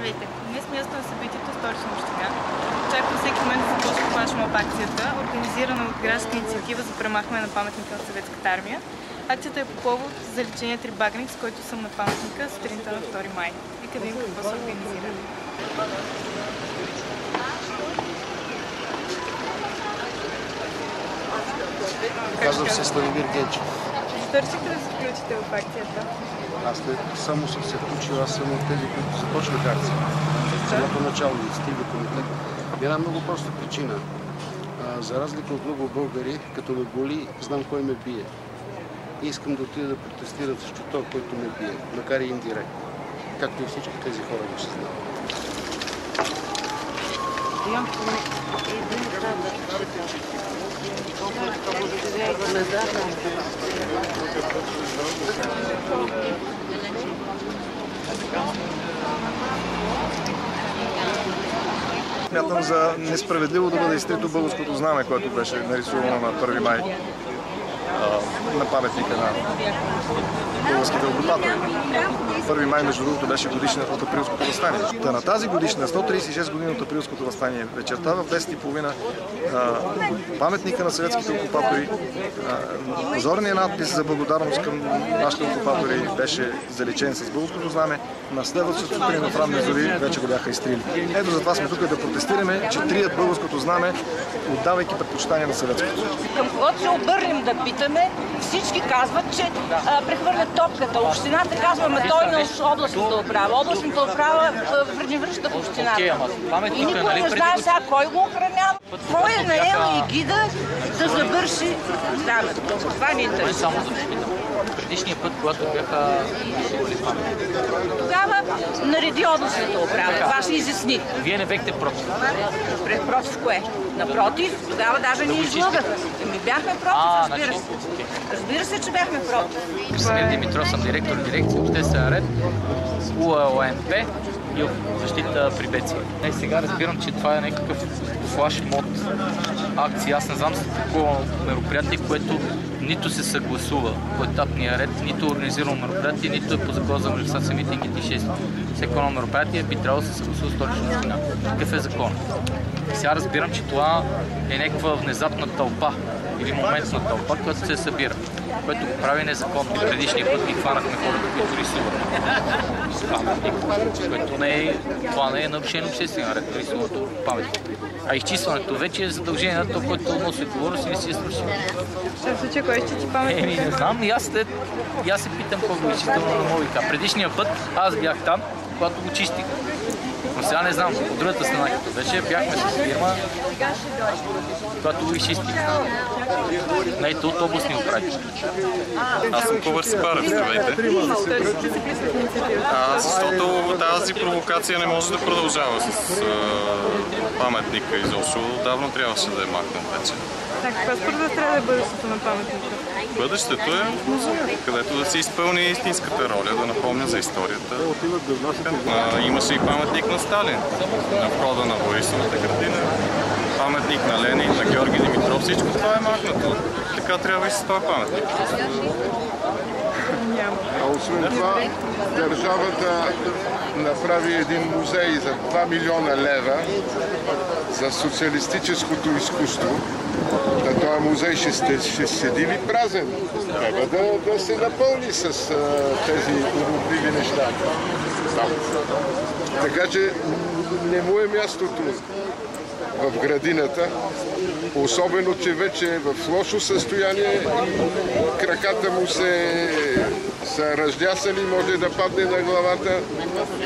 Здравейте! Днес място на събитието Столична община. Очаквам всеки момент да започне флашмоб акцията, организирана от градска инициатива за премахване на паметника на Съветската армия. Акцията е по повод заличения трибагник, с който съм на паметника сутринта на 2 май. Нека видим какво се организира. Казвам се Славомир Генчев. Търсите да се включите в акцията? Аз не само съм се включил, аз съм от тези, които започнах акцията. В самото начало и стига комитет. Една много проста причина. За разлика от много българи, като ме боли, знам кой ме бие. И искам да отида да протестирам срещу това, който ме бие, макар и индиректно. Както и всички тези хора го съзнават. Смятам за несправедливо да бъде изтрито българското знаме, което беше нарисувано на 1 май на паметника на българските окупатори. 1 май, между другото, беше годишната от Априлското въстание. Та на тази годишна, 136 години от Априлското въстание, вечерта в 10:30 паметника на съветските окупатори, позорният надпис за благодарност към нашите окупатори беше заличен с българското знаме. На следващата сутрин в ранни зори вече го бяха изтрили. Ето затова сме тук да протестираме, че трият българското знаме, отдавайки предпочитание на съветското. Към когото се обърнем да питаме, всички казват, че прехвърлят топката. Общината казва, ама той на областната управа. Областната управа не връща в общината. И никой не знае сега кой го охранява. Кой е наел и гида да завърши знамето. Това ни интересува. Предишния път, когато бяха гласували паметник. Тогава нареди областната управа. Това се изясни. Вие не бехте против. Против кое? Напротив, тогава даже ни излъгаха. Бяхме против, разбира се. Разбира се, че бяхме против. Красимир Димитров, съм директор на дирекция Обществен ред, УЛНП и защита при бедствия. Сега разбирам, че това е някакъв флашмоб акция. Аз не знам за такова мероприятие, което нито се съгласува по етапния ред, нито организирано мероприятие, нито е по закон за манифестация, митингите и шествия. Всяко едно мероприятие би трябвало да се съгласува с Столична община. Какъв е закон? Сега разбирам, че това е някаква внезапна тълпа или моментна тълпа, която се събира, което го прави незаконно. Предишния път ги хванахме хората, които рисуват паметник, което това не е нарушено обществен ред, рисуването паметник. А изчистването вече е задължение на това, което носи отговорност и не си е свършил. В случай, кой ще ти паметник? Не знам, и аз се питам колко е изчистено на мовика. Предишния път аз бях там, когато го чистих. Но сега не знам, от другата страна като беше, бяхме с фирма, която го изчистих. Ето от областни управители. Аз съм Ковър Сипарев, здравейте. Защото тази провокация не може да продължава с паметника изобщо. Давно трябваше да е махнат вече. Какво според вас трябва да е бъдещето на паметника? Бъдещето е в музея, където да се изпълни истинската роля, да напомня за историята. Имаше и паметник на Сталин, на входа на Борисовата градина, паметник на Ленин, на Георги Димитров. Всичко това е махнато. Така трябва и с този паметник. А освен това, държавата направи един музей за 2 милиона лева за социалистическото изкуство. Този музей ще седи ли празен? Трябва да се напълни с тези уродливи неща. Така че не му е мястото в градината, особено, че вече е в лошо състояние и краката му са раздясали, може да падне на главата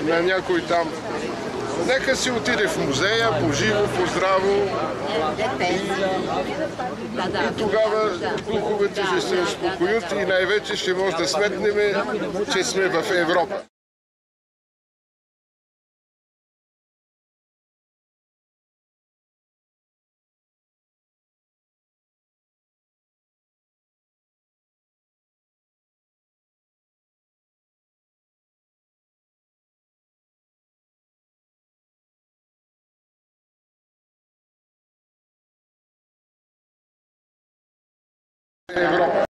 на някой там. Нека си отиде в музея, поживо, поздраво и тогава духовете ще се успокоят и най-вече ще може да сметнем, че сме в Европа. Европа.